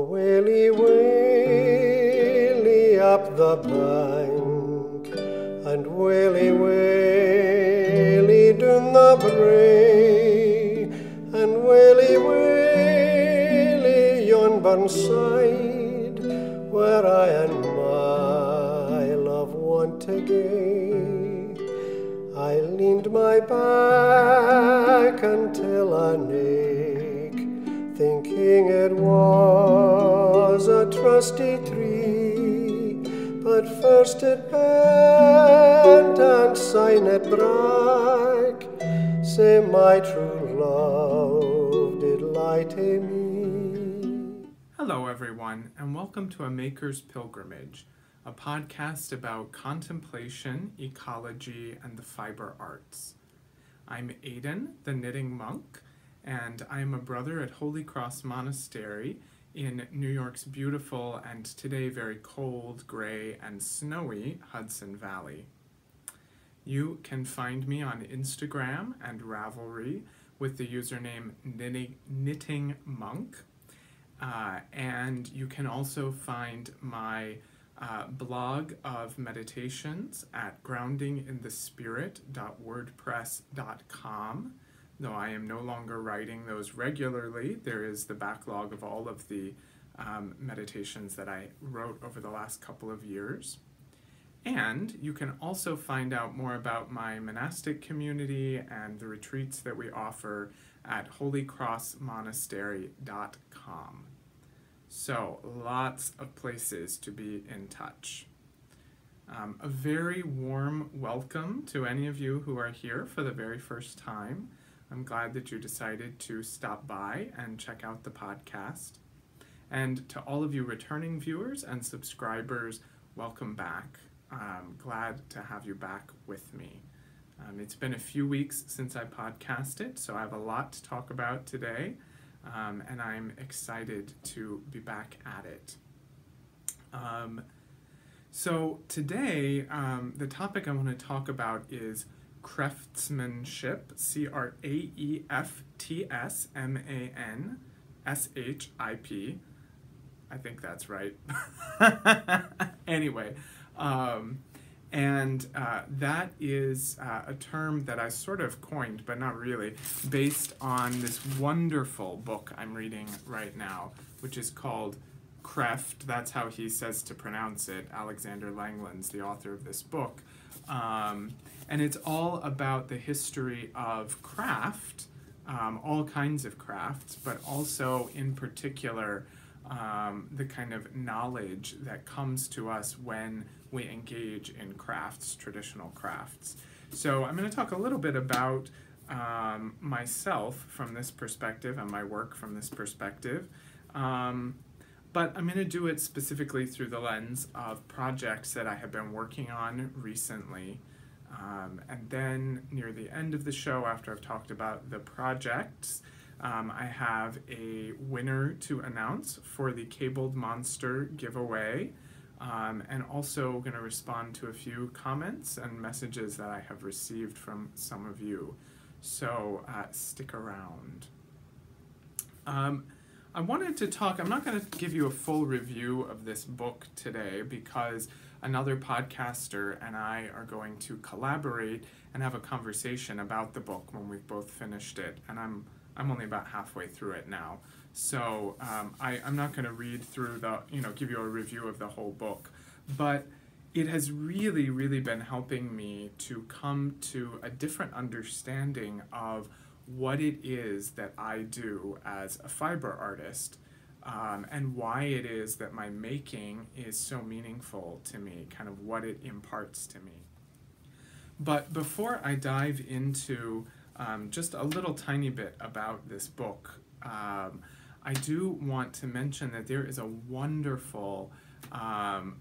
Waly, waly up the bank, and waly, waly down the brae, and waly, waly yon burnside, where I and my love want to gae. I leaned my back until an ache, thinking it was a trusty tree, but first it bent and syne it brak, say my true love did lie to me. Hello everyone, and welcome to A Maker's Pilgrimage, a podcast about contemplation, ecology, and the fiber arts. I'm Aidan, the knitting monk, and I am a brother at Holy Cross Monastery in New York's beautiful and today very cold, gray, and snowy Hudson Valley. You can find me on Instagram and Ravelry with the username Knitting Monk, and you can also find my blog of meditations at groundinginthespirit.wordpress.com. Though I am no longer writing those regularly, there is the backlog of all of the meditations that I wrote over the last couple of years. And you can also find out more about my monastic community and the retreats that we offer at holycrossmonastery.com. So, lots of places to be in touch. A very warm welcome to any of you who are here for the very first time. I'm glad that you decided to stop by and check out the podcast. And to all of you returning viewers and subscribers, welcome back. I'm glad to have you back with me. It's been a few weeks since I podcasted, so I have a lot to talk about today. And I'm excited to be back at it. So today, the topic I want to talk about is Cræftsmanship, Cræftsmanship. I think that's right. Anyway, that is a term that I sort of coined, but not really, based on this wonderful book I'm reading right now, which is called Cræft. That's how he says to pronounce it. Alexander Langland's the author of this book. And it's all about the history of craft, all kinds of crafts, but also in particular the kind of knowledge that comes to us when we engage in crafts, traditional crafts. So I'm going to talk a little bit about myself from this perspective and my work from this perspective. But I'm going to do it specifically through the lens of projects that I have been working on recently. And then near the end of the show, after I've talked about the projects, I have a winner to announce for the Cabled Monster giveaway, and also going to respond to a few comments and messages that I have received from some of you. So stick around. I wanted to talk, I'm not going to give you a full review of this book today because another podcaster and I are going to collaborate and have a conversation about the book when we've both finished it, and I'm only about halfway through it now. So I'm not going to read through give you a review of the whole book, but it has really, really been helping me to come to a different understanding of what it is that I do as a fiber artist, and why it is that my making is so meaningful to me, kind of what it imparts to me. But before I dive into just a little tiny bit about this book, I do want to mention that there is a wonderful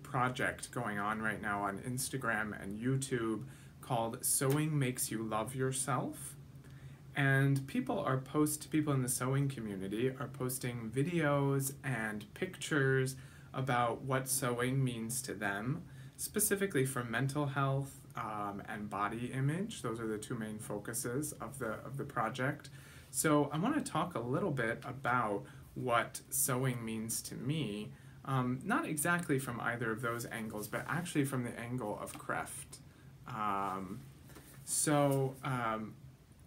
project going on right now on Instagram and YouTube called Sewing Makes You Love Yourself. And people in the sewing community are posting videos and pictures about what sewing means to them, specifically for mental health and body image. Those are the two main focuses of the project. So I want to talk a little bit about what sewing means to me, not exactly from either of those angles, but actually from the angle of Cræft.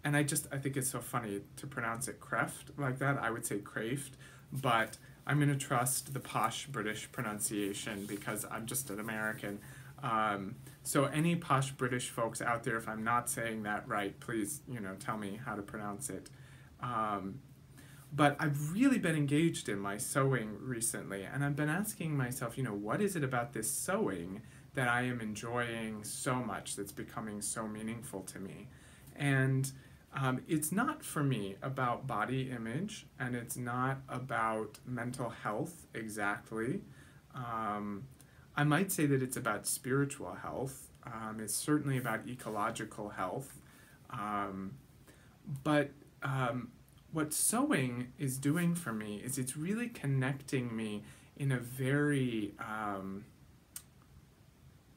And I think it's so funny to pronounce it Cræft like that. I would say Cræft, but I'm going to trust the posh British pronunciation because I'm just an American. So any posh British folks out there, if I'm not saying that right, please, tell me how to pronounce it. But I've really been engaged in my sewing recently, and I've been asking myself, what is it about this sewing that I am enjoying so much, that's becoming so meaningful to me? And it's not, for me, about body image, and it's not about mental health exactly. I might say that it's about spiritual health. It's certainly about ecological health. But what sewing is doing for me is it's really connecting me in a very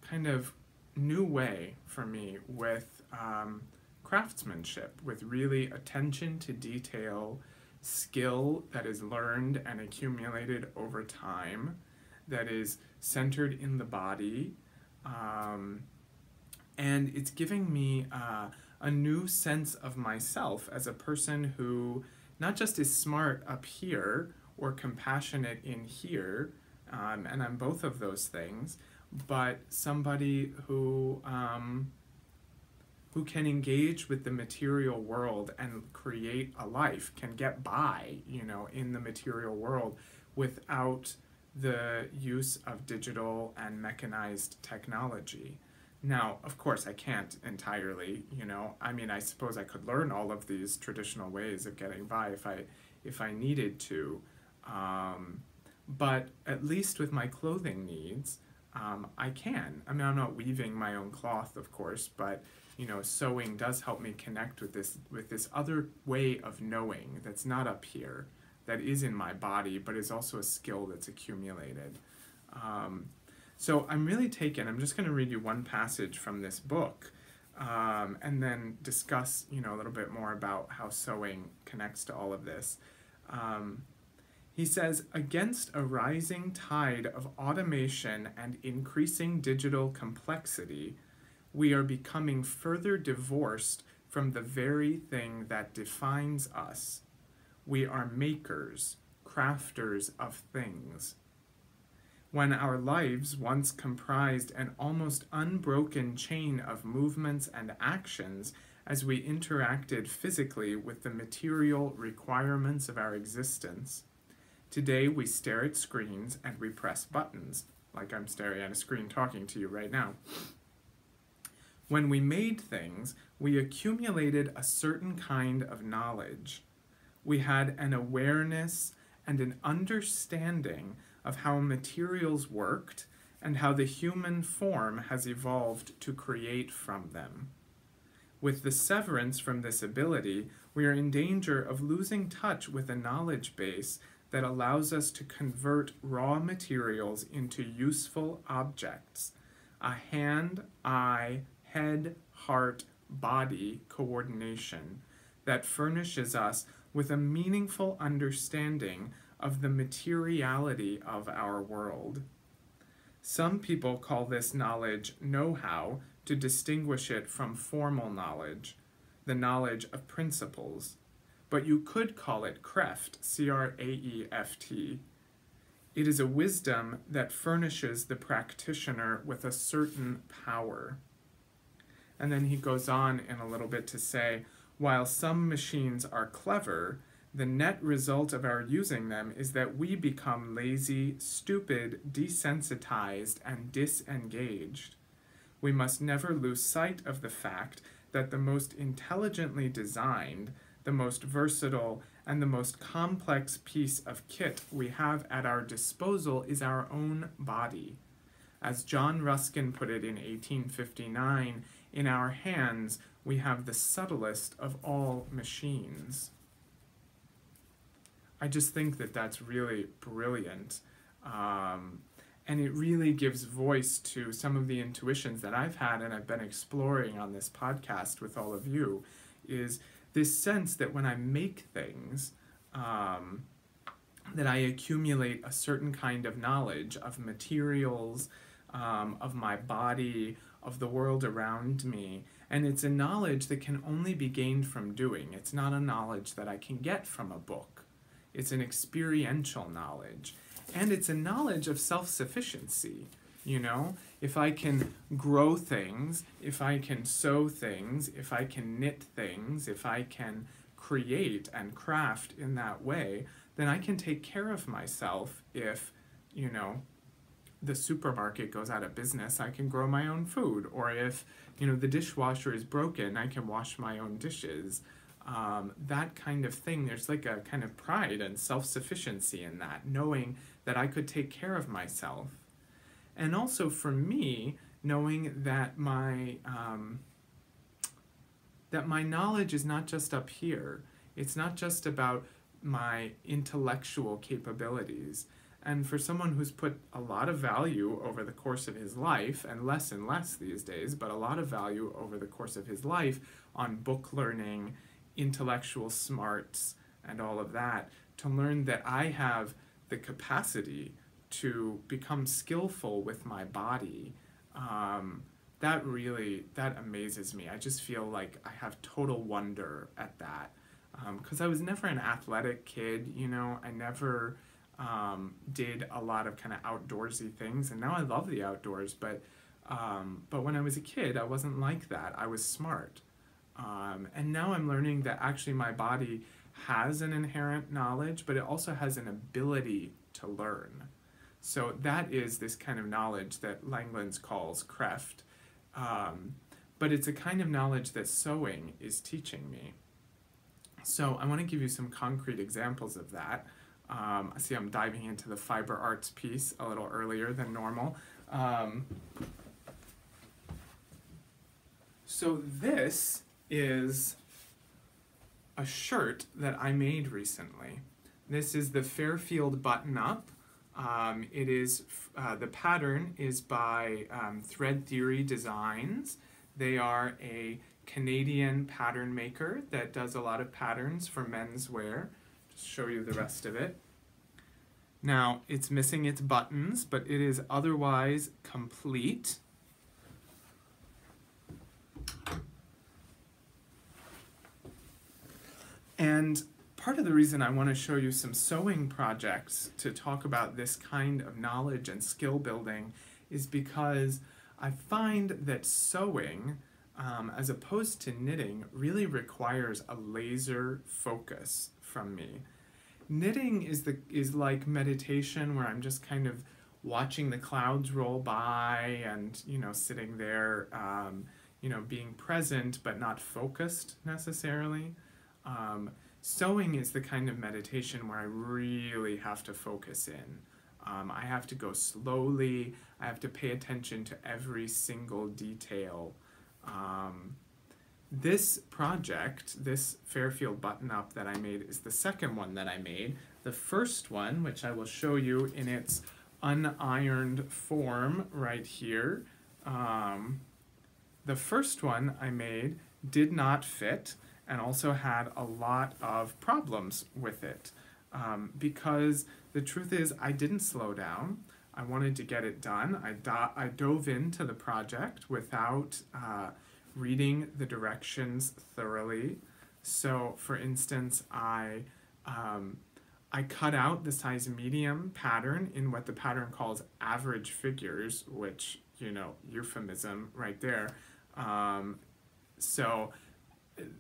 kind of new way for me with craftsmanship, with really attention to detail, skill that is learned and accumulated over time, that is centered in the body, and it's giving me a new sense of myself as a person who not just is smart up here or compassionate in here, and I'm both of those things, but somebody who can engage with the material world and create a life, can get by, in the material world without the use of digital and mechanized technology. Now, of course, I can't entirely, I suppose I could learn all of these traditional ways of getting by if I needed to, but at least with my clothing needs, I can. I'm not weaving my own cloth, of course, but sewing does help me connect with this other way of knowing that's not up here, that is in my body, but is also a skill that's accumulated. So I'm really taken. I'm just going to read you one passage from this book, and then discuss, a little bit more about how sewing connects to all of this. He says, against a rising tide of automation and increasing digital complexity, we are becoming further divorced from the very thing that defines us. We are makers, crafters of things. When our lives once comprised an almost unbroken chain of movements and actions as we interacted physically with the material requirements of our existence, today we stare at screens and we press buttons, like I'm staring at a screen talking to you right now. When we made things, we accumulated a certain kind of knowledge. We had an awareness and an understanding of how materials worked and how the human form has evolved to create from them. With the severance from this ability, we are in danger of losing touch with a knowledge base that allows us to convert raw materials into useful objects, a hand, eye, head, heart, body coordination that furnishes us with a meaningful understanding of the materiality of our world. Some people call this knowledge know-how to distinguish it from formal knowledge, the knowledge of principles, but you could call it Cræft, C-R-A-E-F-T. It is a wisdom that furnishes the practitioner with a certain power. And then he goes on in a little bit to say, while some machines are clever, the net result of our using them is that we become lazy, stupid, desensitized, and disengaged. We must never lose sight of the fact that the most intelligently designed, the most versatile, and the most complex piece of kit we have at our disposal is our own body. As John Ruskin put it in 1859, in our hands we have the subtlest of all machines. I just think that that's really brilliant. And it really gives voice to some of the intuitions that I've had and I've been exploring on this podcast with all of you, is this sense that when I make things, that I accumulate a certain kind of knowledge of materials, of my body, of the world around me. And it's a knowledge that can only be gained from doing. It's not a knowledge that I can get from a book. It's an experiential knowledge. And it's a knowledge of self-sufficiency. You know, if I can grow things, if I can sew things, if I can knit things, if I can create and craft in that way, then I can take care of myself. If, you know, the supermarket goes out of business, I can grow my own food. Or if, you know, the dishwasher is broken, I can wash my own dishes. That kind of thing, there's like a kind of pride and self-sufficiency in that, knowing that I could take care of myself. And also for me, knowing that my knowledge is not just up here. It's not just about my intellectual capabilities. And for someone who's put a lot of value over the course of his life, and less these days, but a lot of value over the course of his life on book learning, intellectual smarts, and all of that, to learn that I have the capacity to become skillful with my body, that amazes me. I just feel like I have total wonder at that. Because I was never an athletic kid, you know, I never did a lot of kind of outdoorsy things, and now I love the outdoors, but when I was a kid, I wasn't like that. I was smart. And now I'm learning that actually my body has an inherent knowledge, but it also has an ability to learn. So that is this kind of knowledge that Langlands calls Cræft, but it's a kind of knowledge that sewing is teaching me. So I want to give you some concrete examples of that. I see I'm diving into the fiber arts piece a little earlier than normal. So this is a shirt that I made recently. This is the Fairfield button-up. It is the pattern is by Thread Theory Designs. They are a Canadian pattern maker that does a lot of patterns for menswear. Just show you the rest of it. Now, it's missing its buttons, but it is otherwise complete. And part of the reason I want to show you some sewing projects to talk about this kind of knowledge and skill building is because I find that sewing, as opposed to knitting, really requires a laser focus from me. Knitting is like meditation, where I'm just kind of watching the clouds roll by and, you know, sitting there, you know, being present but not focused necessarily. Sewing is the kind of meditation where I really have to focus in. I have to go slowly. I have to pay attention to every single detail. This project, this Fairfield button-up that I made, is the second one that I made. The first one, which I will show you in its unironed form right here, the first one I made did not fit and also had a lot of problems with it, because the truth is I didn't slow down. I wanted to get it done. I dove into the project without reading the directions thoroughly. So, for instance, I cut out the size medium pattern in what the pattern calls average figures, which, you know, euphemism right there.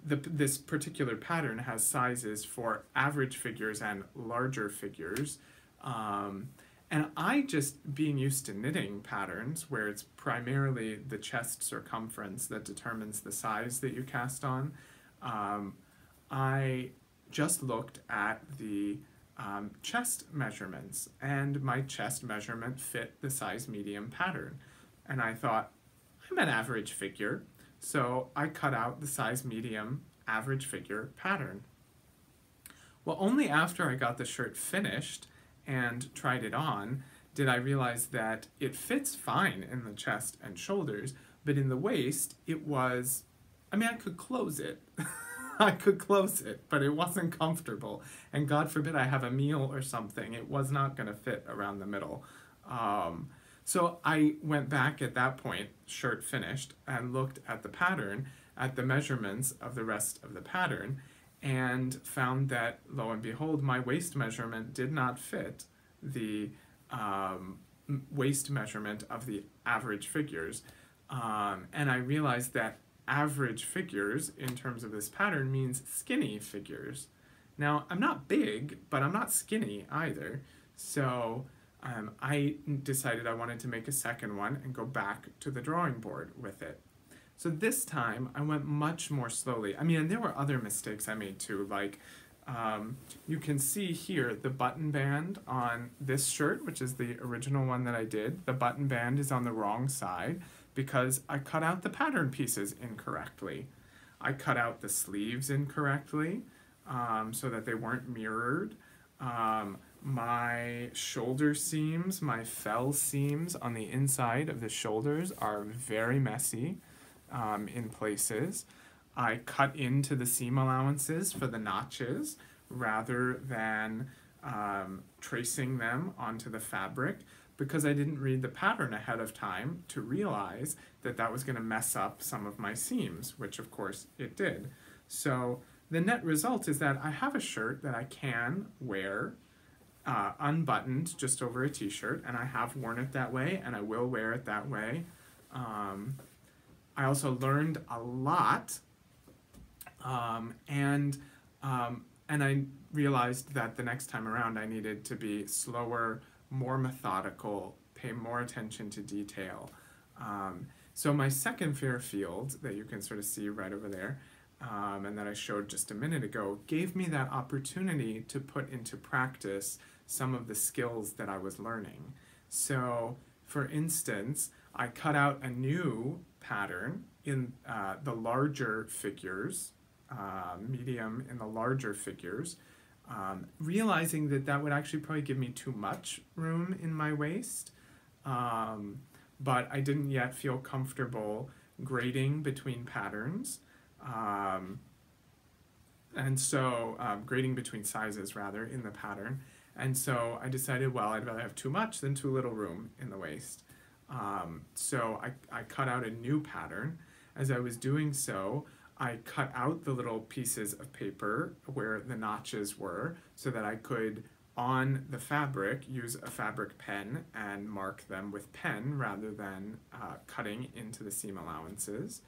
This particular pattern has sizes for average figures and larger figures. And I, just being used to knitting patterns where it's primarily the chest circumference that determines the size that you cast on, I just looked at the chest measurements, and my chest measurement fit the size medium pattern. And I thought, I'm an average figure, so I cut out the size medium average figure pattern. Well, only after I got the shirt finished and tried it on did I realize that it fits fine in the chest and shoulders, but in the waist it was, I mean, I could close it. I could close it, but it wasn't comfortable. And God forbid I have a meal or something, it was not going to fit around the middle. So I went back at that point, shirt finished, and looked at the pattern, at the measurements of the rest of the pattern, and found that, lo and behold, my waist measurement did not fit the waist measurement of the average figures. And I realized that average figures in terms of this pattern means skinny figures. Now, I'm not big, but I'm not skinny either. So I decided I wanted to make a second one and go back to the drawing board with it. So this time I went much more slowly. I mean, and there were other mistakes I made too, like you can see here the button band on this shirt, which is the original one that I did. The button band is on the wrong side because I cut out the pattern pieces incorrectly. I cut out the sleeves incorrectly so that they weren't mirrored. My shoulder seams, my fell seams on the inside of the shoulders are very messy in places. I cut into the seam allowances for the notches rather than tracing them onto the fabric because I didn't read the pattern ahead of time to realize that that was going to mess up some of my seams, which of course it did. So the net result is that I have a shirt that I can wear unbuttoned just over a t-shirt, and I have worn it that way and I will wear it that way. I also learned a lot and I realized that the next time around I needed to be slower, more methodical, pay more attention to detail. So my second Fairfield that you can sort of see right over there and that I showed just a minute ago gave me that opportunity to put into practice some of the skills that I was learning. So for instance, I cut out a new pattern in the larger figures, medium in the larger figures, realizing that that would actually probably give me too much room in my waist, but I didn't yet feel comfortable grading between patterns, and so grading between sizes rather in the pattern, and so I decided, well, I'd rather have too much than too little room in the waist. So I cut out a new pattern. As I was doing so, I cut out the little pieces of paper where the notches were so that I could, on the fabric, use a fabric pen and mark them with pen rather than cutting into the seam allowances.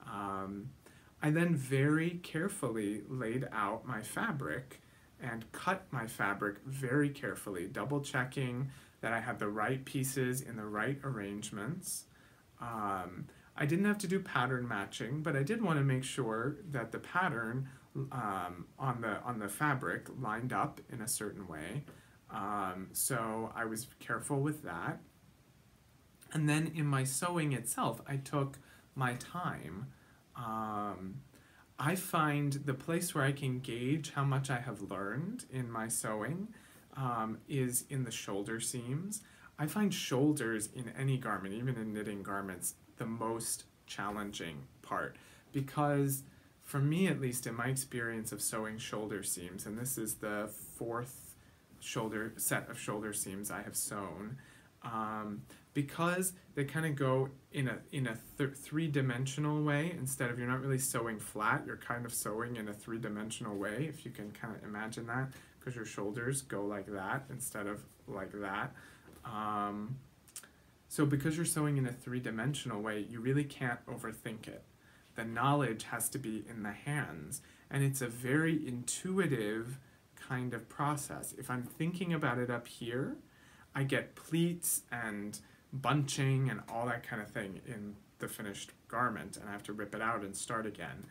I then very carefully laid out my fabric and cut my fabric very carefully, double checking that I had the right pieces in the right arrangements. I didn't have to do pattern matching, but I did want to make sure that the pattern on the fabric lined up in a certain way. So I was careful with that. And then in my sewing itself, I took my time. I find the place where I can gauge how much I have learned in my sewing is in the shoulder seams. I find shoulders in any garment, even in knitting garments, the most challenging part because for me, at least in my experience of sewing shoulder seams, and this is the fourth set of shoulder seams I have sewn, because they kind of go in a three-dimensional way. Instead of, you're not really sewing flat, you're kind of sewing in a three-dimensional way, if you can kind of imagine that, because your shoulders go like that instead of like that. So because you're sewing in a three-dimensional way, you really can't overthink it. The knowledge has to be in the hands, and it's a very intuitive kind of process. If I'm thinking about it up here, I get pleats and bunching and all that kind of thing in the finished garment, and I have to rip it out and start again.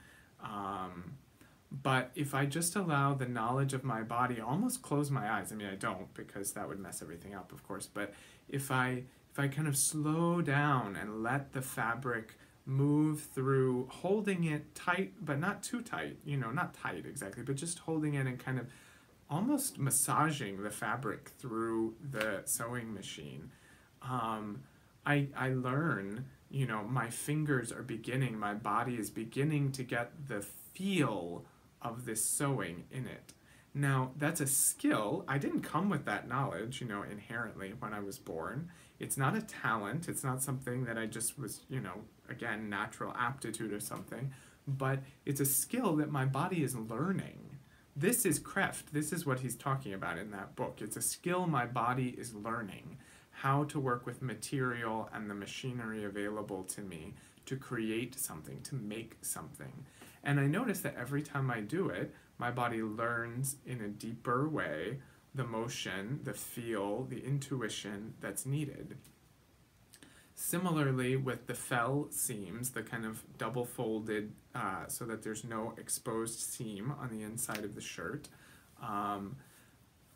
But if I just allow the knowledge of my body, almost close my eyes, I mean I don't because that would mess everything up, of course, but if I kind of slow down and let the fabric move through, holding it tight, but not too tight, you know, not tight exactly, but just holding it and kind of almost massaging the fabric through the sewing machine, I learn, you know, my fingers are beginning, my body is beginning to get the feel of this sewing in it. Now, that's a skill. I didn't come with that knowledge, inherently when I was born. It's not a talent. It's not something that I just was, again, natural aptitude or something. But it's a skill that my body is learning. This is Cræft. This is what he's talking about in that book. It's a skill my body is learning, how to work with material and the machinery available to me to create something, to make something. And I notice that every time I do it, my body learns in a deeper way the motion, the feel, the intuition that's needed. Similarly, with the fell seams, the kind of double folded so that there's no exposed seam on the inside of the shirt,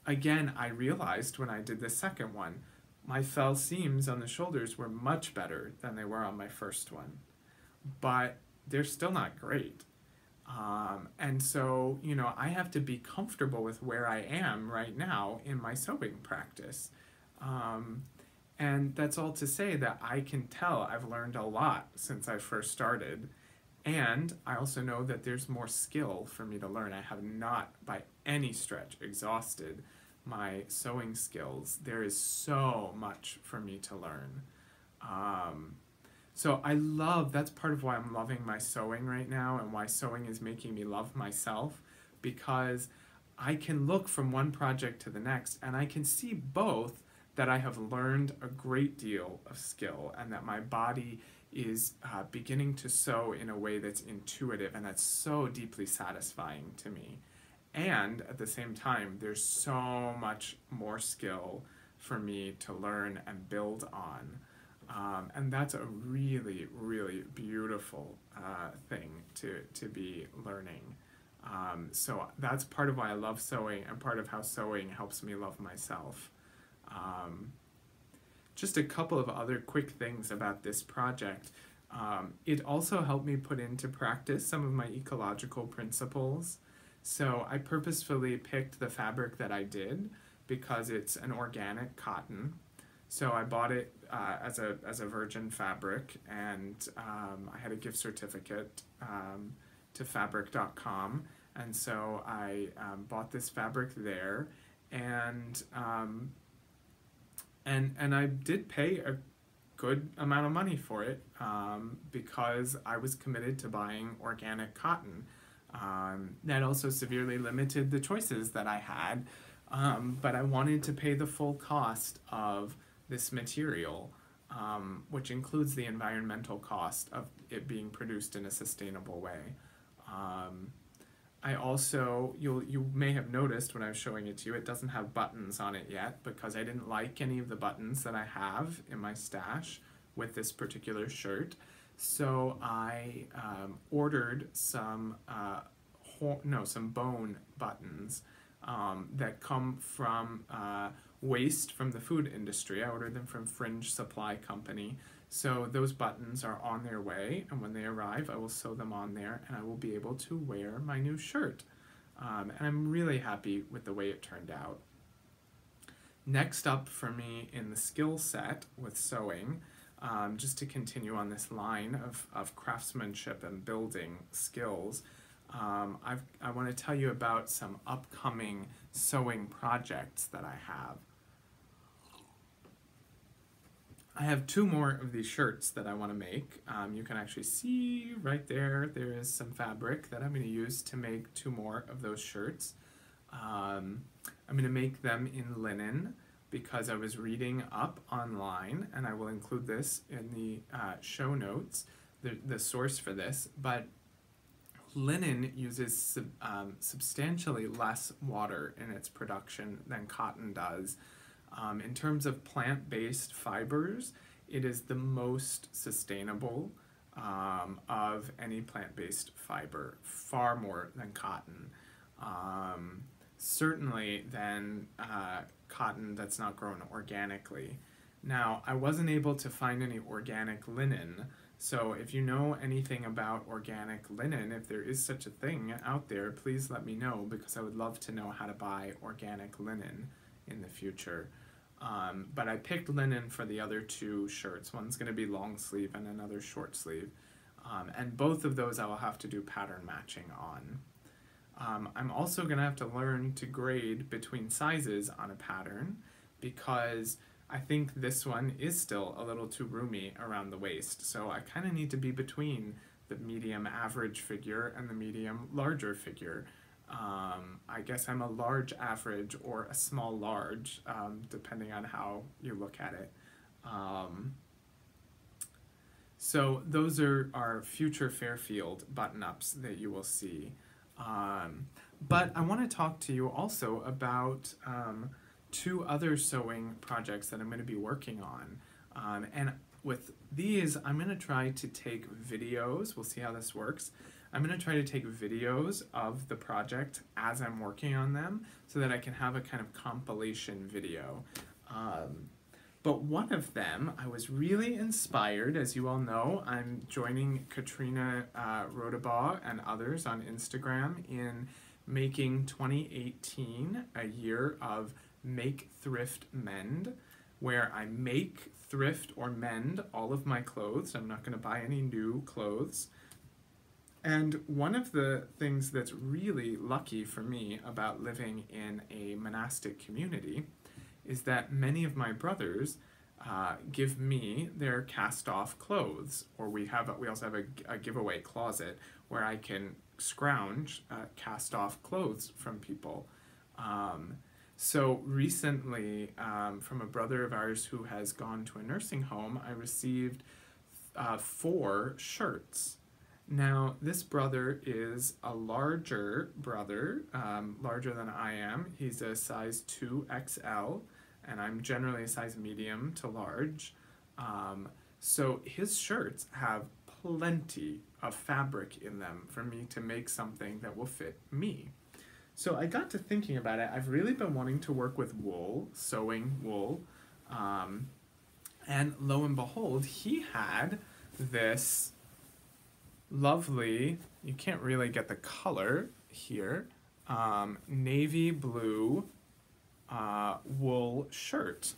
again, I realized when I did the second one, my fell seams on the shoulders were much better than they were on my first one, but they're still not great. And so, I have to be comfortable with where I am right now in my sewing practice. And that's all to say that I can tell I've learned a lot since I first started. And I also know that there's more skill for me to learn. I have not, by any stretch, exhausted my sewing skills. There is so much for me to learn. So that's part of why I'm loving my sewing right now and why sewing is making me love myself, because I can look from one project to the next and I can see both that I have learned a great deal of skill and that my body is beginning to sew in a way that's intuitive and that's so deeply satisfying to me. And at the same time, there's so much more skill for me to learn and build on. And that's a really, really beautiful thing to be learning. So that's part of why I love sewing and part of how sewing helps me love myself. Just a couple of other quick things about this project. It also helped me put into practice some of my ecological principles. So I purposefully picked the fabric that I did because it's an organic cotton. So I bought it as a virgin fabric, and I had a gift certificate to fabric.com, and so I bought this fabric there, and I did pay a good amount of money for it because I was committed to buying organic cotton. That also severely limited the choices that I had, but I wanted to pay the full cost of this material, which includes the environmental cost of it being produced in a sustainable way. I also, you may have noticed when I was showing it to you, it doesn't have buttons on it yet because I didn't like any of the buttons that I have in my stash with this particular shirt. So I ordered some bone buttons that come from waste from the food industry. I ordered them from Fringe Supply Company. So those buttons are on their way, and when they arrive, I will sew them on there, and I will be able to wear my new shirt. And I'm really happy with the way it turned out. Next up for me in the skill set with sewing, just to continue on this line of craftsmanship and building skills, I want to tell you about some upcoming sewing projects that I have. I have two more of these shirts that I want to make. You can actually see right there, there is some fabric that I'm going to use to make two more of those shirts. I'm going to make them in linen because I was reading up online, and I will include this in the show notes, the source for this, but linen uses substantially less water in its production than cotton does. In terms of plant-based fibers, it is the most sustainable of any plant-based fiber, far more than cotton. Certainly than cotton that's not grown organically. Now, I wasn't able to find any organic linen, so if you know anything about organic linen, if there is such a thing out there, please let me know, because I would love to know how to buy organic linen in the future. But I picked linen for the other two shirts. One's going to be long sleeve and another short sleeve. And both of those I will have to do pattern matching on. I'm also going to have to learn to grade between sizes on a pattern, because I think this one is still a little too roomy around the waist. So I kind of need to be between the medium average figure and the medium larger figure. I guess I'm a large average or a small large, depending on how you look at it. So those are our future Fairfield button-ups that you will see. But I want to talk to you also about 2 other sewing projects that I'm going to be working on. And with these, I'm going to try to take videos. We'll see how this works. I'm going to try to take videos of the project as I'm working on them so that I can have a kind of compilation video. But one of them, I was really inspired. As you all know, I'm joining Katrina Rodabaugh and others on Instagram in making 2018 a year of Make, Thrift, Mend, where I make, thrift, or mend all of my clothes. I'm not going to buy any new clothes. And one of the things that's really lucky for me about living in a monastic community is that many of my brothers give me their cast-off clothes, or we also have a giveaway closet where I can scrounge cast-off clothes from people. So recently, from a brother of ours who has gone to a nursing home, I received 4 shirts. Now, this brother is a larger brother, larger than I am. He's a size 2XL, and I'm generally a size medium to large. So his shirts have plenty of fabric in them for me to make something that will fit me. So I got to thinking about it. I've really been wanting to work with wool, sewing wool, and lo and behold, he had this lovely, you can't really get the color here, navy blue wool shirt.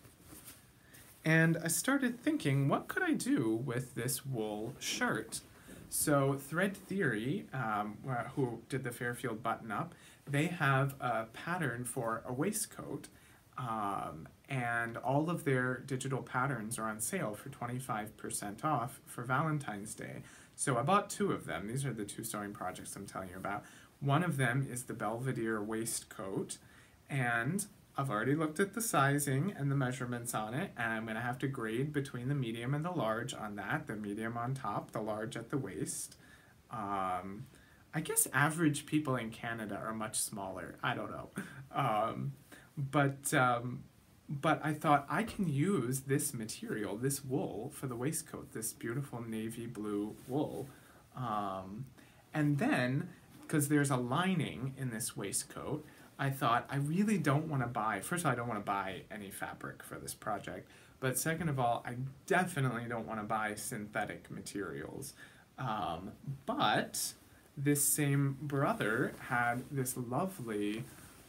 And I started thinking, what could I do with this wool shirt? So Thread Theory, who did the Fairfield button-up, they have a pattern for a waistcoat, and all of their digital patterns are on sale for 25% off for Valentine's Day. So I bought 2 of them. These are the 2 sewing projects I'm telling you about. One of them is the Belvedere waistcoat, and I've already looked at the sizing and the measurements on it, and I'm going to have to grade between the medium and the large on that, the medium on top, the large at the waist. I guess average people in Canada are much smaller. I don't know. But I thought I can use this material, this wool, for the waistcoat, this beautiful navy blue wool. And then, because there's a lining in this waistcoat, I thought I really don't want to buy, first of all, I don't want to buy any fabric for this project, but second of all, I definitely don't want to buy synthetic materials. But this same brother had this lovely,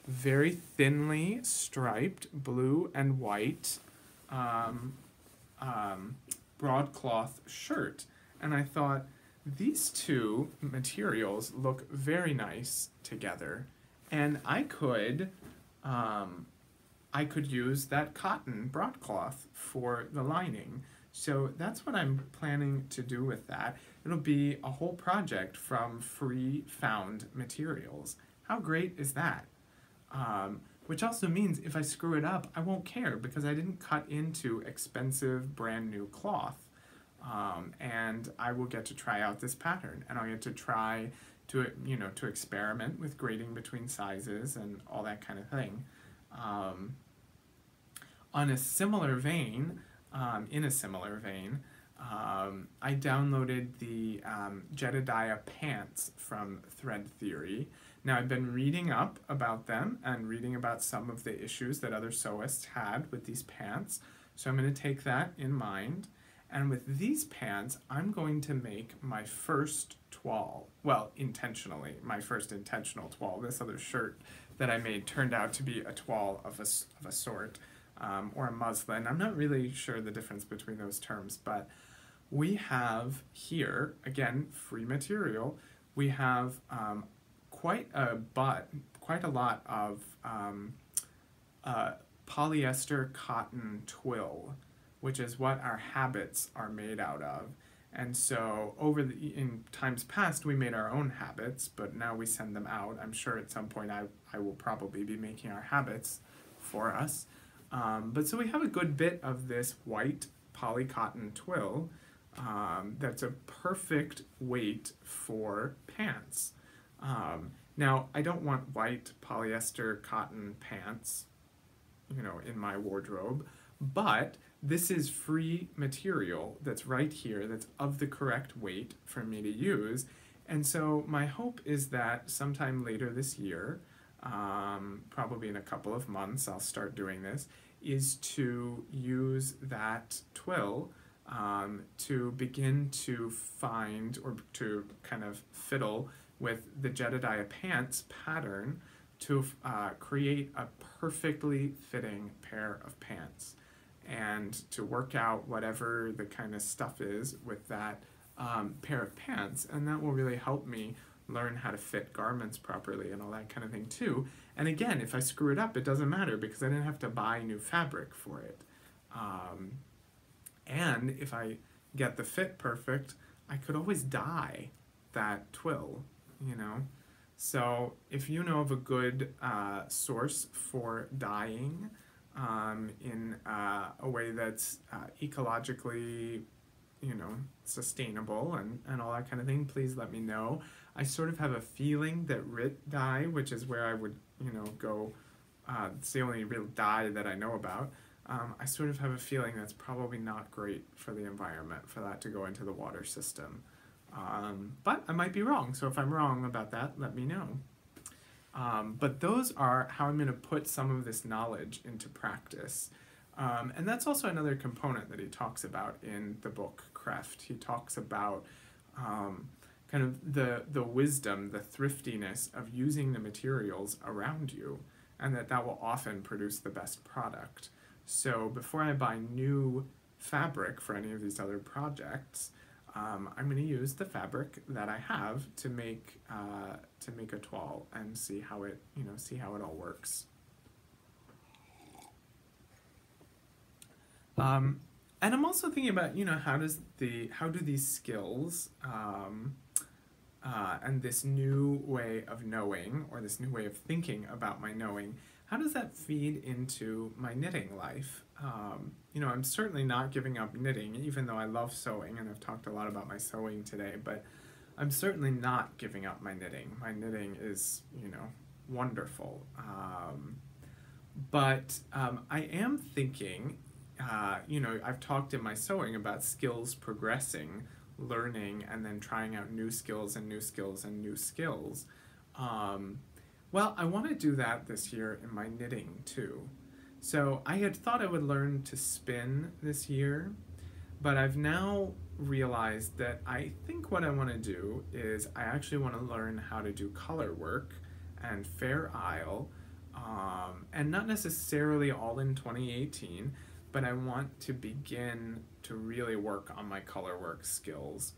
very thinly striped blue and white broadcloth shirt. And I thought, these 2 materials look very nice together. And I could use that cotton broadcloth for the lining. So that's what I'm planning to do with that. It'll be a whole project from free found materials. How great is that? Which also means if I screw it up, I won't care because I didn't cut into expensive brand new cloth. And I will get to try out this pattern, and I'll get to try to experiment with grading between sizes and all that kind of thing. In a similar vein, I downloaded the Jedediah pants from Thread Theory. Now, I've been reading up about them and reading about some of the issues that other sewists had with these pants, so I'm going to take that in mind. And with these pants, I'm going to make my first toile. Well, intentionally, my first intentional toile. This other shirt that I made turned out to be a toile of a sort, or a muslin. I'm not really sure the difference between those terms, but we have here, again, free material, we have quite a lot of polyester cotton twill, which is what our habits are made out of. And so in times past, we made our own habits, but now we send them out. I'm sure at some point I will probably be making our habits for us. But so we have a good bit of this white poly cotton twill that's a perfect weight for pants. Now, I don't want white polyester cotton pants, you know, in my wardrobe, but this is free material that's right here, that's of the correct weight for me to use. And so my hope is that sometime later this year, probably in a couple of months, I'll start doing this, is to use that twill to begin to find, or to kind of fiddle with the Jedediah pants pattern to create a perfectly fitting pair of pants, and to work out whatever the kind of stuff is with that pair of pants, and that will really help me learn how to fit garments properly and all that kind of thing too. And again, if I screw it up, it doesn't matter because I didn't have to buy new fabric for it. And if I get the fit perfect, I could always dye that twill, you know. So if you know of a good source for dyeing in a way that's ecologically, you know, sustainable and all that kind of thing, please let me know. I sort of have a feeling that RIT dye, which is where I would, you know, go, it's the only real dye that I know about, I sort of have a feeling that's probably not great for the environment for that to go into the water system. But I might be wrong, so if I'm wrong about that, let me know. But those are how I'm going to put some of this knowledge into practice. And that's also another component that he talks about in the book Cræft. He talks about kind of the wisdom, the thriftiness of using the materials around you, and that will often produce the best product. So before I buy new fabric for any of these other projects, I'm going to use the fabric that I have to make a toile and see how it all works. And I'm also thinking about, you know, how do these skills and this new way of knowing, or this new way of thinking about my knowing, how does that feed into my knitting life? You know, I'm certainly not giving up knitting, even though I love sewing, and I've talked a lot about my sewing today, but I'm certainly not giving up my knitting. My knitting is, you know, wonderful. But I am thinking, you know, I've talked in my sewing about skills progressing, learning, and then trying out new skills and new skills and new skills. Well, I want to do that this year in my knitting too. So I had thought I would learn to spin this year, but I've now realized that I think what I want to do is I actually want to learn how to do color work and Fair Isle, and not necessarily all in 2018, but I want to begin to really work on my color work skills.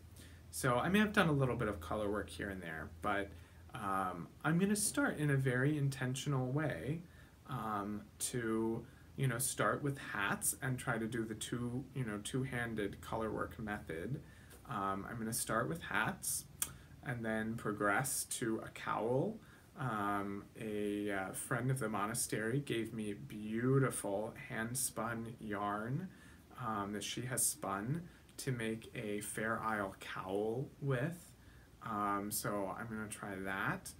So I may have done a little bit of color work here and there, but I'm going to start in a very intentional way to, you know, start with hats and try to do the two-handed color work method. I'm going to start with hats and then progress to a cowl. A friend of the monastery gave me beautiful hand-spun yarn that she has spun to make a Fair Isle cowl with. So I'm going to try that.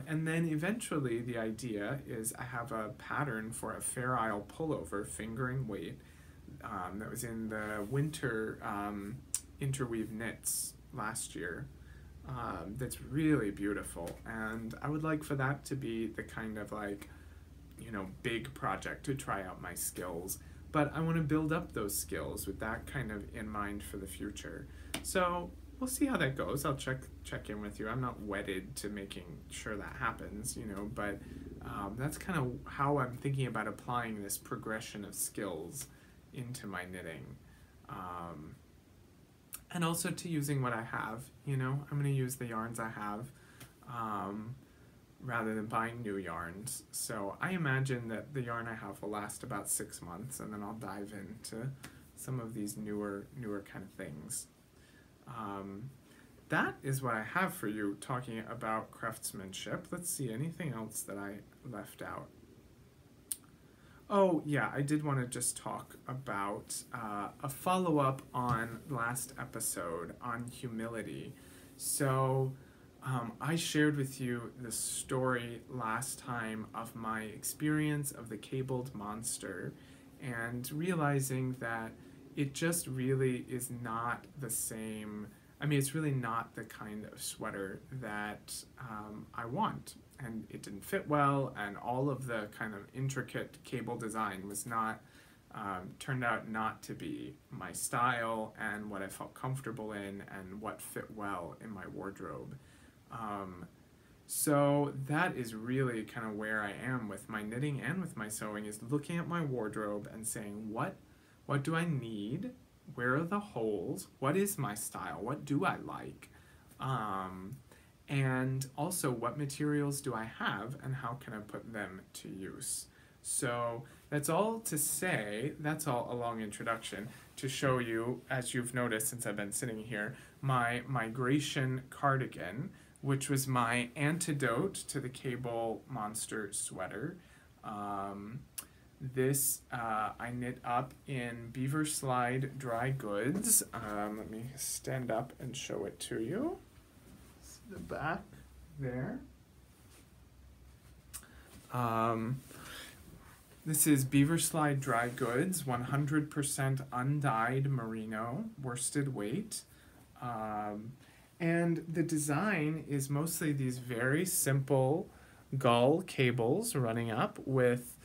And then eventually the idea is I have a pattern for a Fair Isle pullover fingering weight that was in the winter interweave knits last year. That's really beautiful, and I would like for that to be the kind of, like, you know, big project to try out my skills, but I want to build up those skills with that kind of in mind for the future. So we'll see how that goes. I'll check in with you. I'm not wedded to making sure that happens, you know, but that's kind of how I'm thinking about applying this progression of skills into my knitting. And also to using what I have, you know. I'm going to use the yarns I have. rather than buying new yarns. So I imagine that the yarn I have will last about 6 months, and then I'll dive into some of these newer kind of things. That is what I have for you talking about craftsmanship. Let's see, anything else that I left out? Oh yeah, I did want to just talk about a follow-up on last episode on humility. So I shared with you the story last time of my experience of the cabled monster and realizing that it just really is not the same. I mean, it's really not the kind of sweater that I want. And it didn't fit well, and all of the kind of intricate cable design was not, turned out not to be my style and what I felt comfortable in and what fit well in my wardrobe. So that is really kind of where I am with my knitting and with my sewing, is looking at my wardrobe and saying, what do I need? Where are the holes? What is my style? What do I like? And also, what materials do I have and how can I put them to use? So that's all to say, that's all a long introduction to show you, as you've noticed since I've been sitting here, my migration cardigan, which was my antidote to the cable monster sweater. This I knit up in Beaver Slide dry goods. Let me stand up and show it to you. The back there. This is Beaver Slide dry goods, 100% undyed merino, worsted weight. And the design is mostly these very simple gull cables running up with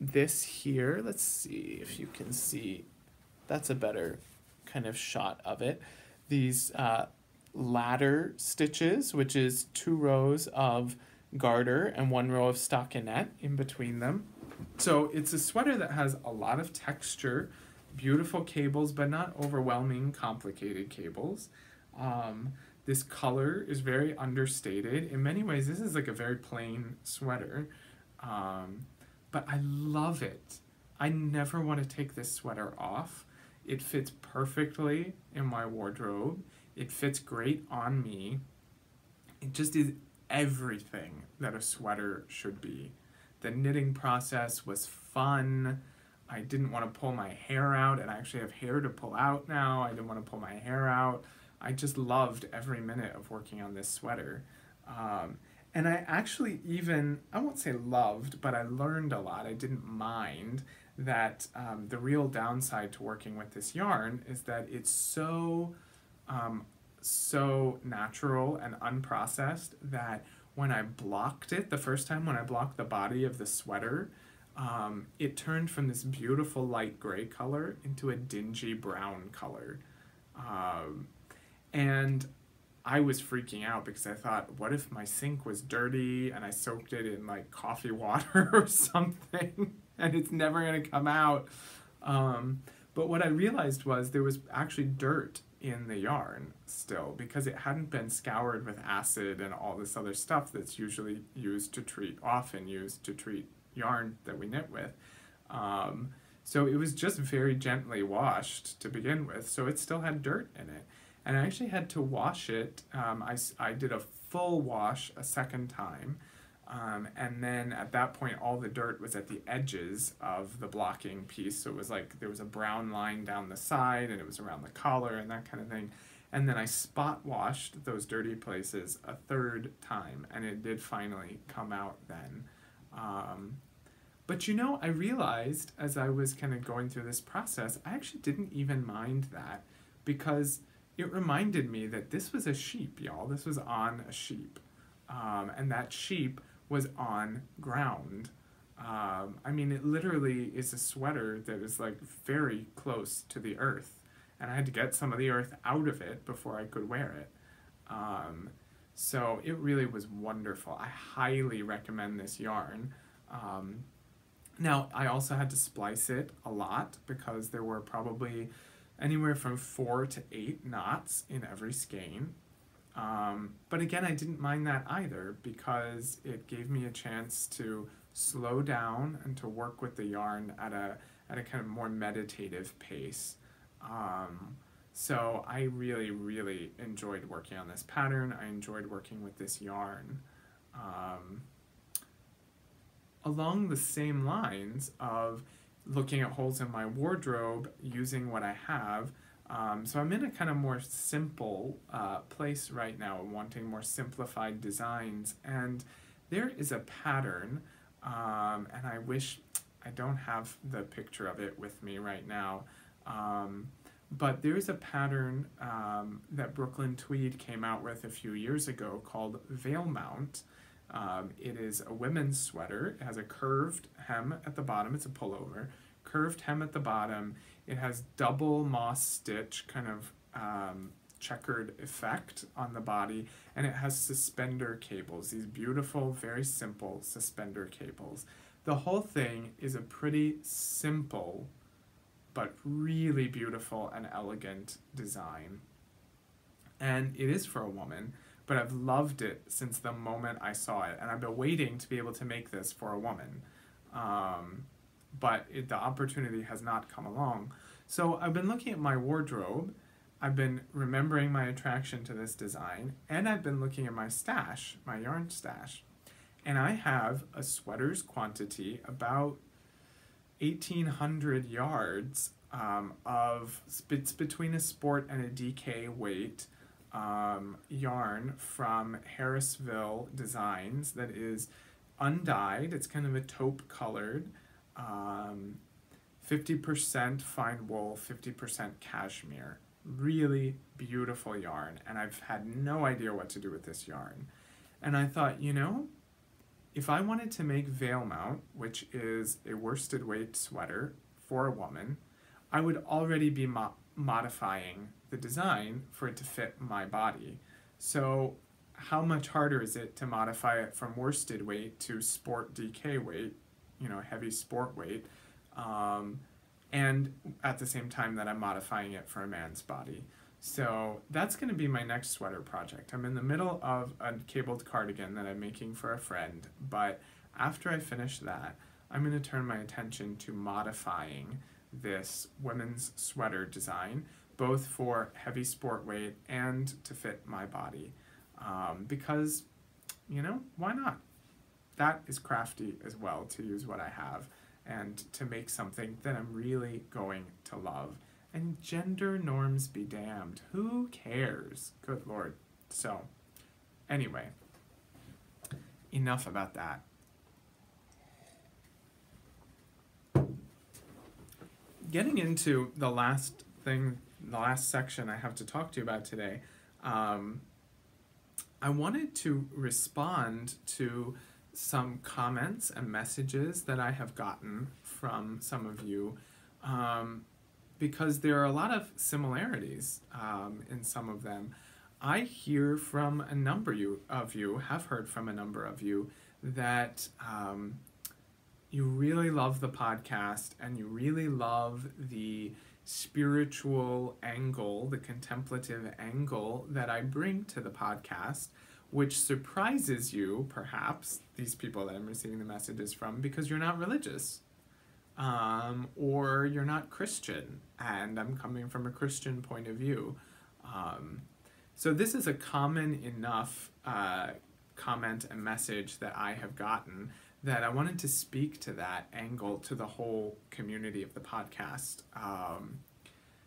this here. Let's see if you can see. That's a better kind of shot of it. These ladder stitches, which is 2 rows of garter and 1 row of stockinette in between them. So it's a sweater that has a lot of texture, beautiful cables, but not overwhelming, complicated cables. This color is very understated. In many ways, this is like a very plain sweater, but I love it. I never want to take this sweater off. It fits perfectly in my wardrobe. It fits great on me. It just is everything that a sweater should be. The knitting process was fun. I didn't want to pull my hair out, and I actually have hair to pull out now. I didn't want to pull my hair out. I just loved every minute of working on this sweater. And I actually even, I won't say loved, but I learned a lot. I didn't mind that the real downside to working with this yarn is that it's so natural and unprocessed that when I blocked it, the first time when I blocked the body of the sweater, it turned from this beautiful light gray color into a dingy brown color. And I was freaking out because I thought, what if my sink was dirty and I soaked it in like coffee water or something and it's never going to come out? But what I realized was there was actually dirt in the yarn still because it hadn't been scoured with acid and all this other stuff that's usually often used to treat yarn that we knit with. So it was just very gently washed to begin with, so it still had dirt in it. And I actually had to wash it. I did a full wash a second time. And then at that point, all the dirt was at the edges of the blocking piece. So it was like there was a brown line down the side and it was around the collar and that kind of thing. And then I spot washed those dirty places a third time, and it did finally come out then. But you know, I realized as I was kind of going through this process, I actually didn't even mind that because it reminded me that this was a sheep, y'all. This was on a sheep. And that sheep was on ground. I mean, it literally is a sweater that is like very close to the earth. And I had to get some of the earth out of it before I could wear it. So it really was wonderful. I highly recommend this yarn. Now, I also had to splice it a lot because there were probably anywhere from 4 to 8 knots in every skein. But again, I didn't mind that either, because it gave me a chance to slow down and to work with the yarn at a kind of more meditative pace. So I really, really enjoyed working on this pattern. I enjoyed working with this yarn. Along the same lines of looking at holes in my wardrobe, using what I have, so I'm in a kind of more simple place right now, wanting more simplified designs, and there is a pattern, and I wish I don't have the picture of it with me right now, but there's a pattern that Brooklyn Tweed came out with a few years ago called Veil Mount. It is a women's sweater. It has a curved hem at the bottom. It's a pullover. Curved hem at the bottom. It has double moss stitch, kind of checkered effect on the body, and it has suspender cables, these beautiful, very simple suspender cables. The whole thing is a pretty simple but really beautiful and elegant design. And it is for a woman, but I've loved it since the moment I saw it, and I've been waiting to be able to make this for a woman. But the opportunity has not come along. So I've been looking at my wardrobe, I've been remembering my attraction to this design, and I've been looking at my stash, my yarn stash. And I have a sweater's quantity, about 1,800 yards of, it's between a sport and a DK weight yarn from Harrisville Designs that is undyed. It's kind of a taupe colored, 50% fine wool, 50% cashmere. Really beautiful yarn, and I've had no idea what to do with this yarn. And I thought, you know, if I wanted to make Veil Mount, which is a worsted weight sweater for a woman, I would already be modifying the design for it to fit my body. So how much harder is it to modify it from worsted weight to sport DK weight, you know, heavy sport weight, and at the same time that I'm modifying it for a man's body. So that's going to be my next sweater project. I'm in the middle of a cabled cardigan that I'm making for a friend, but after I finish that, I'm going to turn my attention to modifying this women's sweater design, both for heavy sport weight and to fit my body. Because, you know, why not? That is crafty as well, to use what I have and to make something that I'm really going to love. And gender norms be damned. Who cares? Good Lord. So, anyway, enough about that. Getting into the last thing, the last section I have to talk to you about today, I wanted to respond to some comments and messages that I have gotten from some of you, because there are a lot of similarities in some of them. I hear from a number of you, have heard from a number of you, that you really love the podcast and you really love the spiritual angle, the contemplative angle that I bring to the podcast, which surprises you, perhaps, these people that I'm receiving the messages from, because you're not religious. Or you're not Christian, and I'm coming from a Christian point of view. So this is a common enough comment and message that I have gotten that I wanted to speak to that angle to the whole community of the podcast.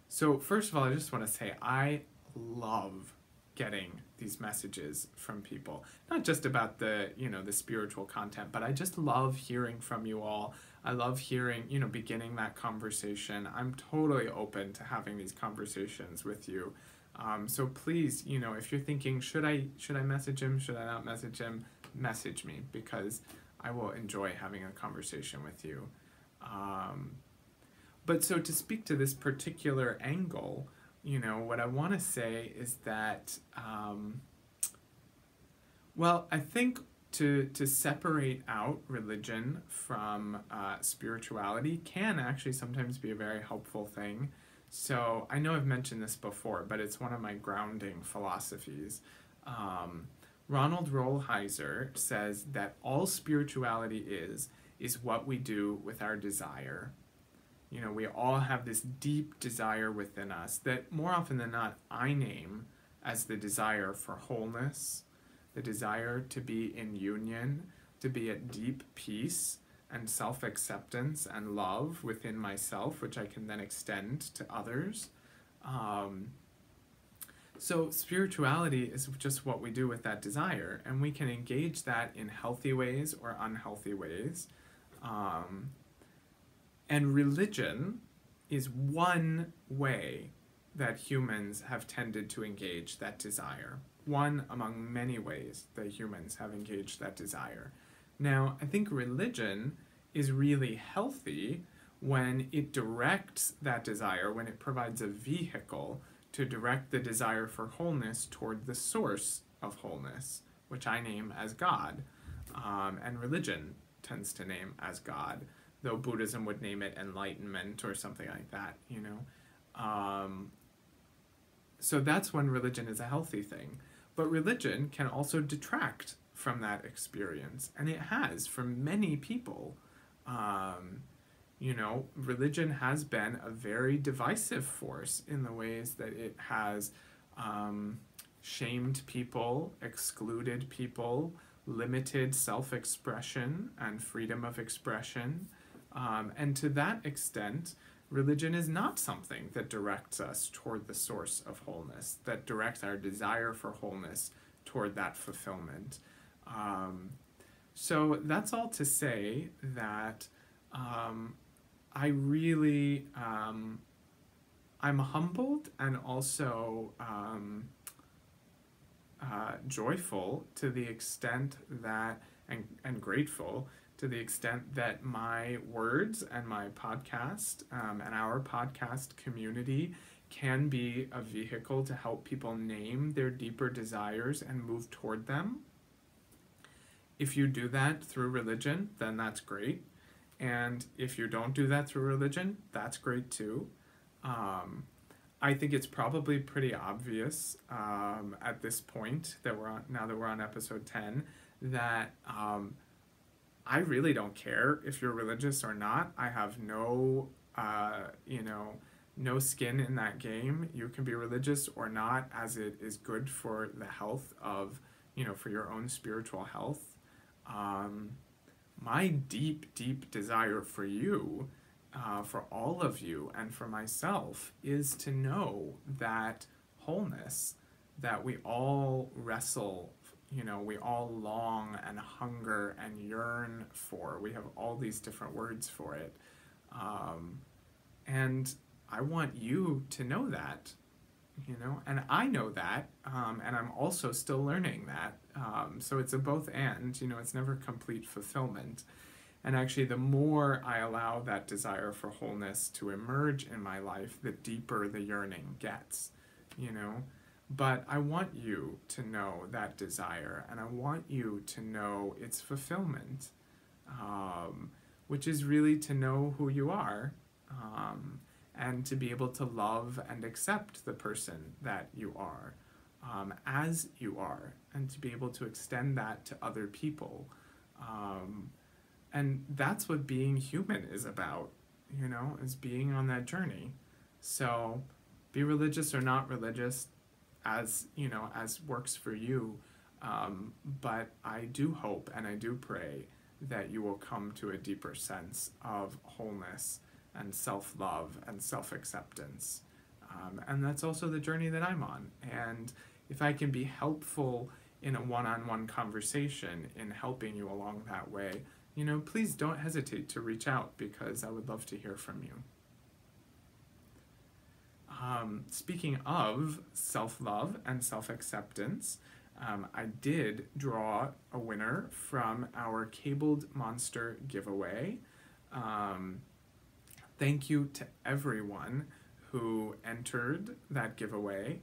So first of all, I just want to say I love getting these messages from people, not just about the, you know, the spiritual content, but I just love hearing from you all. I love hearing, you know, beginning that conversation. I'm totally open to having these conversations with you. So please, you know, if you're thinking, should I message him? Should I not message him? Message me, because I will enjoy having a conversation with you. But so to speak to this particular angle, you know, what I want to say is that, well, I think to separate out religion from spirituality can actually sometimes be a very helpful thing. So I know I've mentioned this before, but it's one of my grounding philosophies. Ronald Rolheiser says that all spirituality is what we do with our desire. You know, we all have this deep desire within us that more often than not I name as the desire for wholeness, the desire to be in union, to be at deep peace and self-acceptance and love within myself, which I can then extend to others. So spirituality is just what we do with that desire, and we can engage that in healthy ways or unhealthy ways. And religion is one way that humans have tended to engage that desire. One among many ways that humans have engaged that desire. Now, I think religion is really healthy when it directs that desire, when it provides a vehicle to direct the desire for wholeness toward the source of wholeness, which I name as God, and religion tends to name as God, though Buddhism would name it enlightenment or something like that, you know. So that's when religion is a healthy thing. But religion can also detract from that experience, and it has for many people. You know, religion has been a very divisive force in the ways that it has shamed people, excluded people, limited self-expression and freedom of expression. And to that extent, religion is not something that directs us toward the source of wholeness, that directs our desire for wholeness toward that fulfillment. So that's all to say that I really, I'm humbled and also joyful to the extent that, and grateful to the extent that my words and my podcast and our podcast community can be a vehicle to help people name their deeper desires and move toward them. If you do that through religion, then that's great. And if you don't do that through religion, that's great too. I think it's probably pretty obvious at this point that now that we're on episode 10, that I really don't care if you're religious or not. I have no, no skin in that game. You can be religious or not, as it is good for the health of, for your own spiritual health. My deep, deep desire for you, for all of you, and for myself, is to know that wholeness that we all wrestle, we all long and hunger and yearn for. We have all these different words for it. And I want you to know that, and I know that, and I'm also still learning that. So it's a both and, it's never complete fulfillment. And actually, the more I allow that desire for wholeness to emerge in my life, the deeper the yearning gets, But I want you to know that desire, and I want you to know its fulfillment, which is really to know who you are, and to be able to love and accept the person that you are, as you are, and to be able to extend that to other people. And that's what being human is about, is being on that journey. So be religious or not religious, as as works for you, but I do hope and I do pray that you will come to a deeper sense of wholeness and self-love and self-acceptance, and that's also the journey that I'm on. And if I can be helpful in a one-on-one conversation in helping you along that way, please don't hesitate to reach out, because I would love to hear from you. Speaking of self-love and self-acceptance, I did draw a winner from our Cabled Monster giveaway. Thank you to everyone who entered that giveaway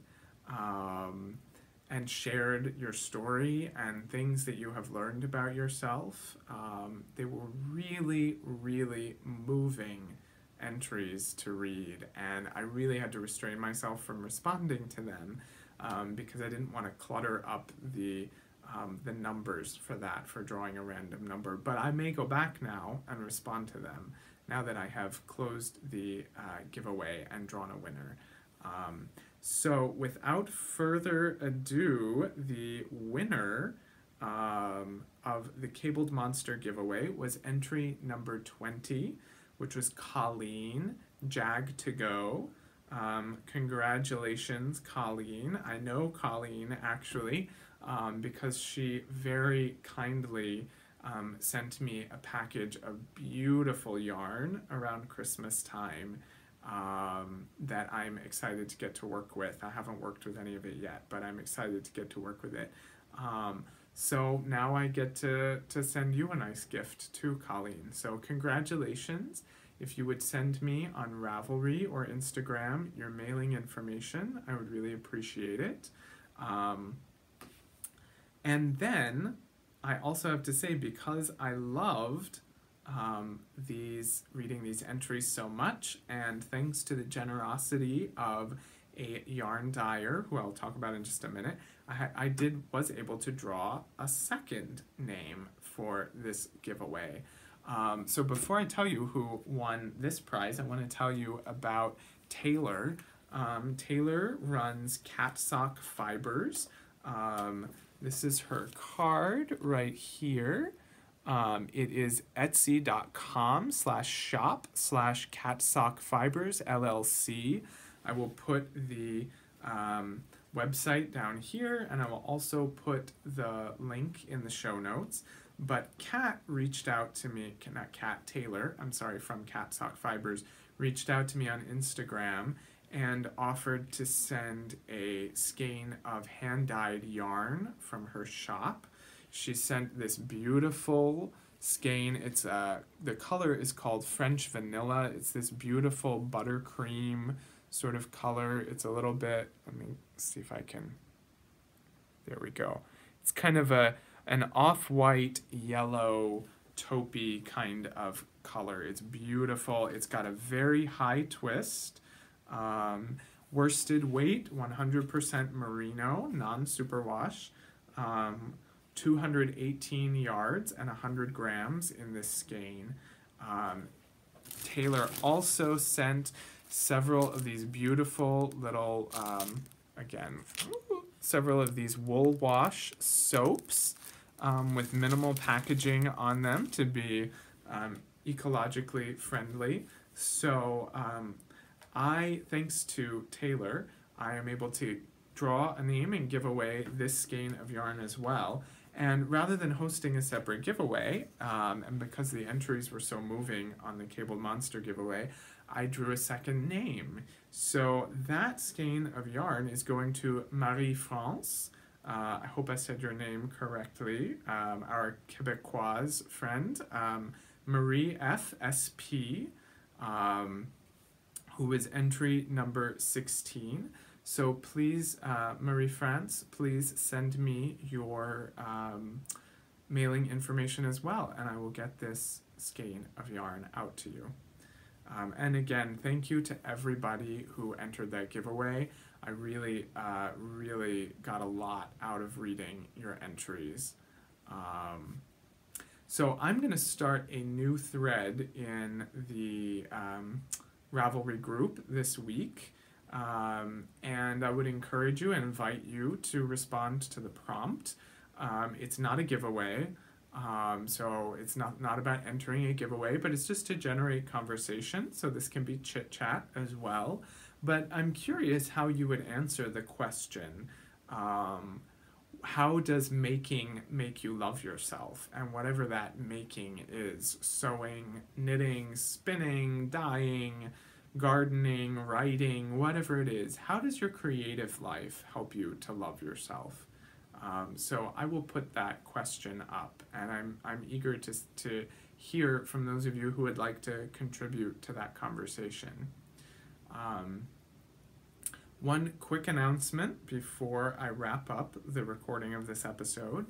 and shared your story and things that you have learned about yourself. They were really, really moving entries to read, and I really had to restrain myself from responding to them, because I didn't want to clutter up the numbers for that, for drawing a random number. But I may go back now and respond to them now that I have closed the giveaway and drawn a winner. So without further ado, the winner of the Cabled Monster giveaway was entry number 20, which was Colleen, JAGTOGO. Congratulations, Colleen. I know Colleen, actually, because she very kindly sent me a package of beautiful yarn around Christmas time that I'm excited to get to work with. I haven't worked with any of it yet, but I'm excited to get to work with it. So now I get to send you a nice gift too, Colleen. So congratulations. If you would send me on Ravelry or Instagram your mailing information, I would really appreciate it. And then I also have to say, because I loved reading these entries so much, and thanks to the generosity of a yarn dyer, who I'll talk about in just a minute, I was able to draw a second name for this giveaway. So before I tell you who won this prize, I want to tell you about Taylor. Taylor runs Cat Sock Fibers. This is her card right here. It is etsy.com/shop/catsockfibers LLC. I will put the website down here, and I will also put the link in the show notes. But Kat reached out to me, not Kat, Taylor, I'm sorry, from Cat Sock Fibers, reached out to me on Instagram and offered to send a skein of hand-dyed yarn from her shop. She sent this beautiful skein. It's the color is called French Vanilla. It's this beautiful buttercream sort of color. It's a little bit, let me see if I can, there we go. It's kind of an off-white, yellow, taupey kind of color. It's beautiful. It's got a very high twist. Worsted weight, 100% merino, non-superwash. 218 yards and 100 grams in this skein. Taylor also sent several of these beautiful little, several of these wool wash soaps with minimal packaging on them to be ecologically friendly. So thanks to Taylor, I am able to draw a name and give away this skein of yarn as well. And rather than hosting a separate giveaway, and because the entries were so moving on the Cabled Monster giveaway, I drew a second name. So that skein of yarn is going to Marie-France. I hope I said your name correctly. Our Quebecoise friend, Marie F. SP, who is entry number 16. So please, Marie-France, please send me your mailing information as well, and I will get this skein of yarn out to you. And again, thank you to everybody who entered that giveaway. I really, really got a lot out of reading your entries. So I'm going to start a new thread in the Ravelry group this week. And I would encourage you and invite you to respond to the prompt. It's not a giveaway, so it's not about entering a giveaway, but it's just to generate conversation, so this can be chit-chat as well. But I'm curious how you would answer the question, how does making make you love yourself? And whatever that making is, sewing, knitting, spinning, dyeing, gardening, writing, whatever it is, how does your creative life help you to love yourself? So I will put that question up, and I'm eager to hear from those of you who would like to contribute to that conversation. One quick announcement before I wrap up the recording of this episode.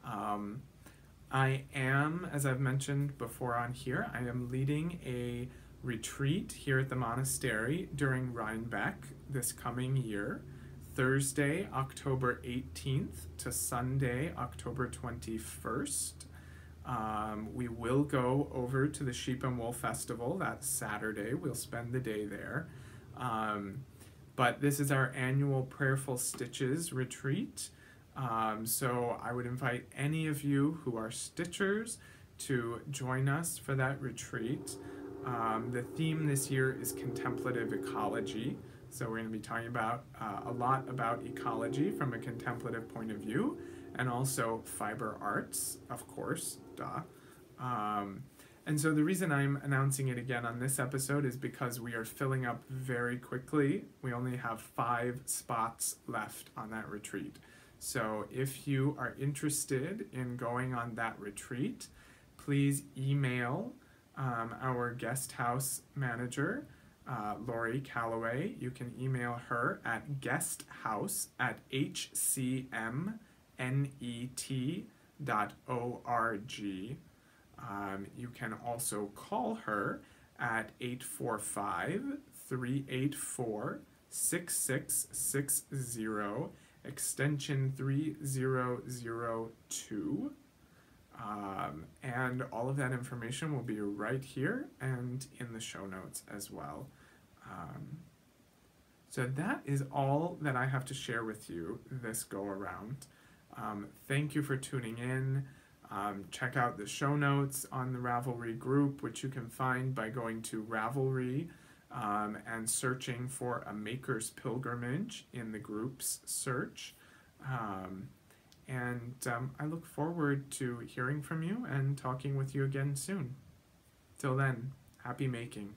I am, as I've mentioned before on here, I am leading a retreat here at the monastery during Rhinebeck this coming year, Thursday, October 18th to Sunday, October 21st. We will go over to the Sheep and Wool Festival that Saturday. We'll spend the day there. But this is our annual Prayerful Stitches retreat. So I would invite any of you who are stitchers to join us for that retreat. The theme this year is contemplative ecology. So we're going to be talking about a lot about ecology from a contemplative point of view, and also fiber arts, of course, duh. And so the reason I'm announcing it again on this episode is because we are filling up very quickly. We only have 5 spots left on that retreat. So if you are interested in going on that retreat, please email our guest house manager, Lori Calloway. You can email her at guesthouse@hcmnet.org. You can also call her at 845-384-6660, extension 3002. And all of that information will be right here and in the show notes as well. So that is all that I have to share with you this go around. Thank you for tuning in. Check out the show notes on the Ravelry group, which you can find by going to Ravelry and searching for A Maker's Pilgrimage in the group's search. And I look forward to hearing from you and talking with you again soon. Till then, happy making.